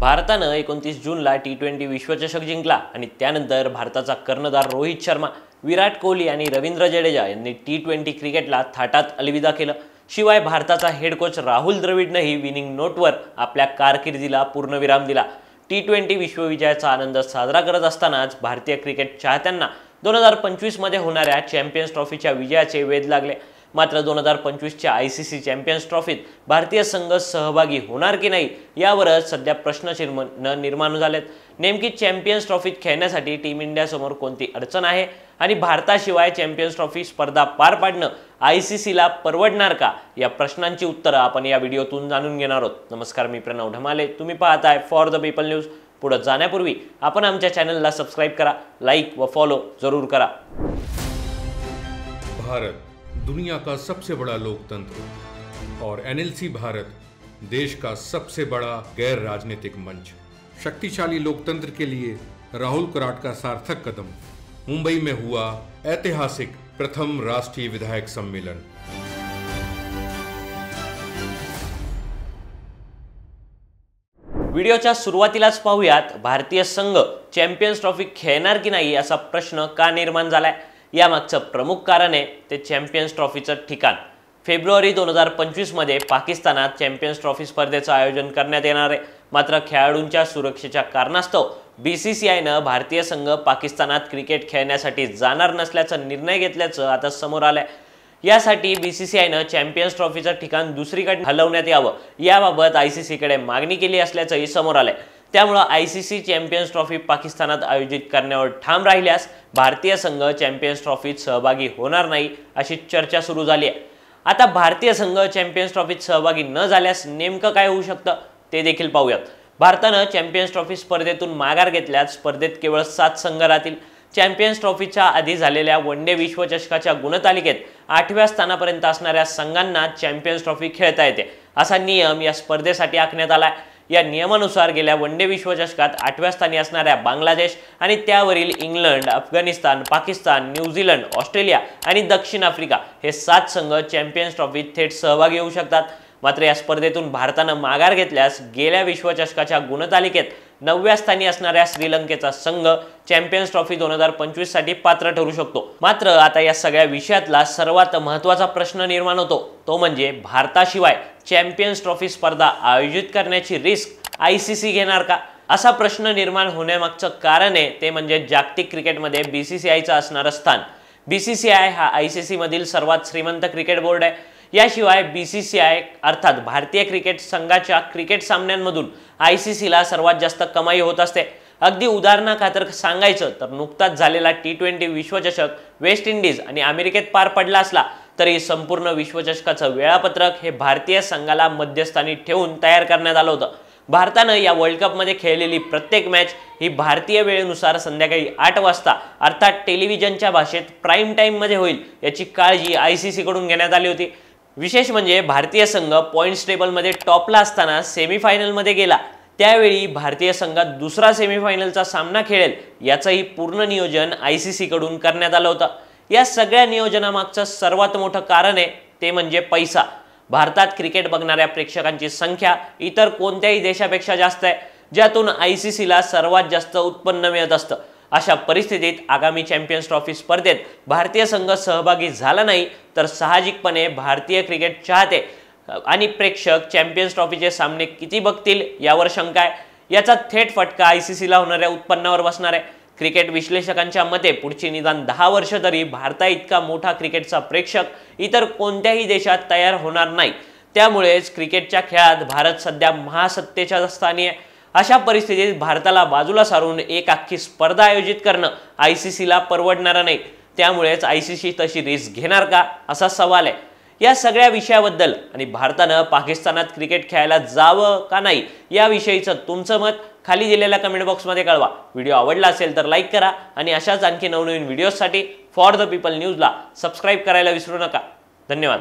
भारतानं 29 जूनला T20 विश्वचषक जिंकला आणि त्यानंतर भारताचा कर्णधार रोहित शर्मा, विराट कोहली आणि रवींद्र जडेजा यांनी T20 क्रिकेटला थाटात अलविदा केलं। शिवाय भारताचा हेड कोच राहुल द्रविडनेही विनिंग नोटवर आपल्या कारकिर्दीला पूर्णविराम दिला। T20 विश्वविजयाचा आनंद साजरा करत असतानाच भारतीय क्रिकेट चाहत्यांना 2025 मध्ये होणाऱ्या चॅम्पियन्स ट्रॉफीच्या विजयाचे वेध लागले। मात्र 2025च्या ICC चॅम्पियन्स ट्रॉफीत भारतीय संघ सहभागी होणार की नाही यावरच सध्या प्रश्नचिन्ह निर्माण झालेत। नेमकी चॅम्पियन्स ट्रॉफीत खेळण्यासाठी टीम इंडिया समोर कोणती अडचण आहे आणि भारताशिवाय चॅम्पियन्स ट्रॉफी स्पर्धा पार पाडणं ICCला परवडणार का, या प्रश्नांची उत्तरं आपण या व्हिडिओतून जाणून घेणार आहोत। नमस्कार, मी प्रणव ढमाले, तुम्ही पाहताय फॉर द पीपल न्यूज। पुढे जाण्यापूर्वी आपण आमच्या चॅनलला सबस्क्राइब करा, लाईक व फॉलो जरूर करा। भारत दुनिया का सबसे बड़ा लोकतंत्र और NLC भारत देश का सबसे बड़ा गैर राजनीतिक मंच। शक्तिशाली लोकतंत्र के लिए राहुल कराट का सार्थक कदम। मुंबई में हुआ ऐतिहासिक प्रथम राष्ट्रीय विधायक सम्मेलन। व्हिडिओच्या सुरुवातीलाच पाहूयात भारतीय संघ चॅम्पियन्स ट्रॉफी खेळणार की नाही असा प्रश्न का निर्माण झालाय। यामागचं प्रमुख कारण आहे ते चॅम्पियन्स ट्रॉफीचं ठिकाण। फेब्रुवारी 2025 मध्ये पाकिस्तानात चॅम्पियन्स ट्रॉफी स्पर्धेचं आयोजन करण्यात येणार आहे। मात्र खेळाडूंच्या सुरक्षेच्या कारणास्तव BCCIनं भारतीय संघ पाकिस्तानात क्रिकेट खेळण्यासाठी जाणार नसल्याचा निर्णय घेतल्याचं आता समोर आलंय। यासाठी BCCIनं चॅम्पियन्स ट्रॉफीचं ठिकाण दुसरीकडे हलवण्यात यावं याबाबत ICCकडे मागणी केली असल्याचंही समोर आलंय। त्यामुळे ICC चॅम्पियन्स ट्रॉफी पाकिस्तानात आयोजित करण्यावर ठाम राहिल्यास भारतीय संघ चॅम्पियन्स ट्रॉफीत सहभागी होणार नाही अशी चर्चा सुरू झाली आहे। आता भारतीय संघ चॅम्पियन्स ट्रॉफीत सहभागी न झाल्यास नेमकं काय होऊ शकतं ते देखील पाहूयात। भारतानं चॅम्पियन्स ट्रॉफी स्पर्धेतून माघार घेतल्यास स्पर्धेत केवळ 7 संघ राहतील। चॅम्पियन्स ट्रॉफीच्या आधी झालेल्या वनडे विश्वचषकाच्या गुणतालिकेत 8व्या स्थानापर्यंत असणाऱ्या संघांना चॅम्पियन्स ट्रॉफी खेळता येते असा नियम या स्पर्धेसाठी आखण्यात आलाय। या नियमानुसार गेल्या वनडे विश्वचषकात 8व्या स्थानी असणाऱ्या बांगलादेश आणि त्यावरील England, Afghanistan, Pakistan, New Zealand, Australia आणि दक्षिण आफ्रिका हे 7 संघ चॅम्पियन्स ट्रॉफीत थेट सहभागी होऊ शकतात। मात्र या स्पर्धेतून भारतानं माघार घेतल्यास गेल्या विश्वचषकाच्या गुणतालिकेत 9व्या स्थानी असणाऱ्या श्रीलंकेचा संघ चॅम्पियन्स ट्रॉफी 2025 साठी पात्र ठरू शकतो। मात्र आता या सगळ्या विषयातला सर्वात महत्त्वाचा प्रश्न निर्माण होतो तो म्हणजे भारताशिवाय चॅम्पियन्स ट्रॉफी स्पर्धा आयोजित करण्याची रिस्क ICC घेणार का, असा प्रश्न निर्माण होण्यामागचं कारण आहे ते म्हणजे जागतिक क्रिकेटमध्ये BCCIचं असणारं स्थान। BCCI हा ICC मधील सर्वात श्रीमंत क्रिकेट बोर्ड आहे। याशिवाय BCCI अर्थात भारतीय क्रिकेट संघाच्या क्रिकेट सामन्यांमधून ICCला सर्वात जास्त कमाई होत असते। अगदी उदाहरणाखातर सांगायचं तर नुकताच झालेला T20 विश्वचषक वेस्ट इंडिज आणि अमेरिकेत पार पडला असला तरी संपूर्ण विश्वचषकाचं वेळापत्रक हे भारतीय संघाला मध्यस्थानी ठेवून तयार करण्यात आलं होतं। भारतानं या वर्ल्ड कपमध्ये खेळलेली प्रत्येक मॅच ही भारतीय वेळेनुसार संध्याकाळी 8 वाजता अर्थात टेलिव्हिजनच्या भाषेत प्राईम टाईममध्ये होईल याची काळजी ICC कडून घेण्यात आली होती। विशेष म्हणजे भारतीय संघ पॉइंट्स टेबलमध्ये टॉपला असताना सेमीफायनलमध्ये गेला त्यावेळी भारतीय संघात दुसरा सेमीफायनलचा सामना खेळेल याचंही पूर्ण नियोजन ICC कडून करण्यात आलं होतं। या सगळ्या नियोजनामागचं सर्वात मोठं कारण आहे ते म्हणजे पैसा। भारतात क्रिकेट बघणाऱ्या प्रेक्षकांची संख्या इतर कोणत्याही देशापेक्षा जास्त आहे, ज्यातून ICCला सर्वात जास्त उत्पन्न मिळत असतं। अशा परिस्थितीत आगामी चॅम्पियन्स ट्रॉफी स्पर्धेत भारतीय संघ सहभागी झाला नाही तर साहजिकपणे भारतीय क्रिकेट चाहते आणि प्रेक्षक चॅम्पियन्स ट्रॉफीचे सामने किती बघतील यावर शंका आहे। याचा थेट फटका ICCला होणाऱ्या उत्पन्नावर बसणार आहे। क्रिकेट विश्लेषकांच्या मते पुढची निदान 10 वर्ष तरी भारताइतका मोठा क्रिकेटचा प्रेक्षक इतर कोणत्याही देशात तयार होणार नाही। त्यामुळेच क्रिकेटच्या खेळात भारत सध्या महासत्तेच्या स्थानी आहे। अशा परिस्थितीत भारताला बाजूला सारून एक अख्खी स्पर्धा आयोजित करणं ICCला परवडणार नाही। त्यामुळेच ICC तशी रिस्क घेणार का असा सवाल आहे। या सगळ्या विषयाबद्दल आणि भारतानं पाकिस्तानात क्रिकेट खेळायला जावं का नाही याविषयीचं तुमचं मत खाली दिलेल्या कमेंट बॉक्समध्ये कळवा। व्हिडिओ आवडला असेल तर लाईक करा आणि अशाच आणखी नवनवीन व्हिडिओसाठी फॉर द पीपल न्यूजला सबस्क्राइब करायला विसरू नका। धन्यवाद।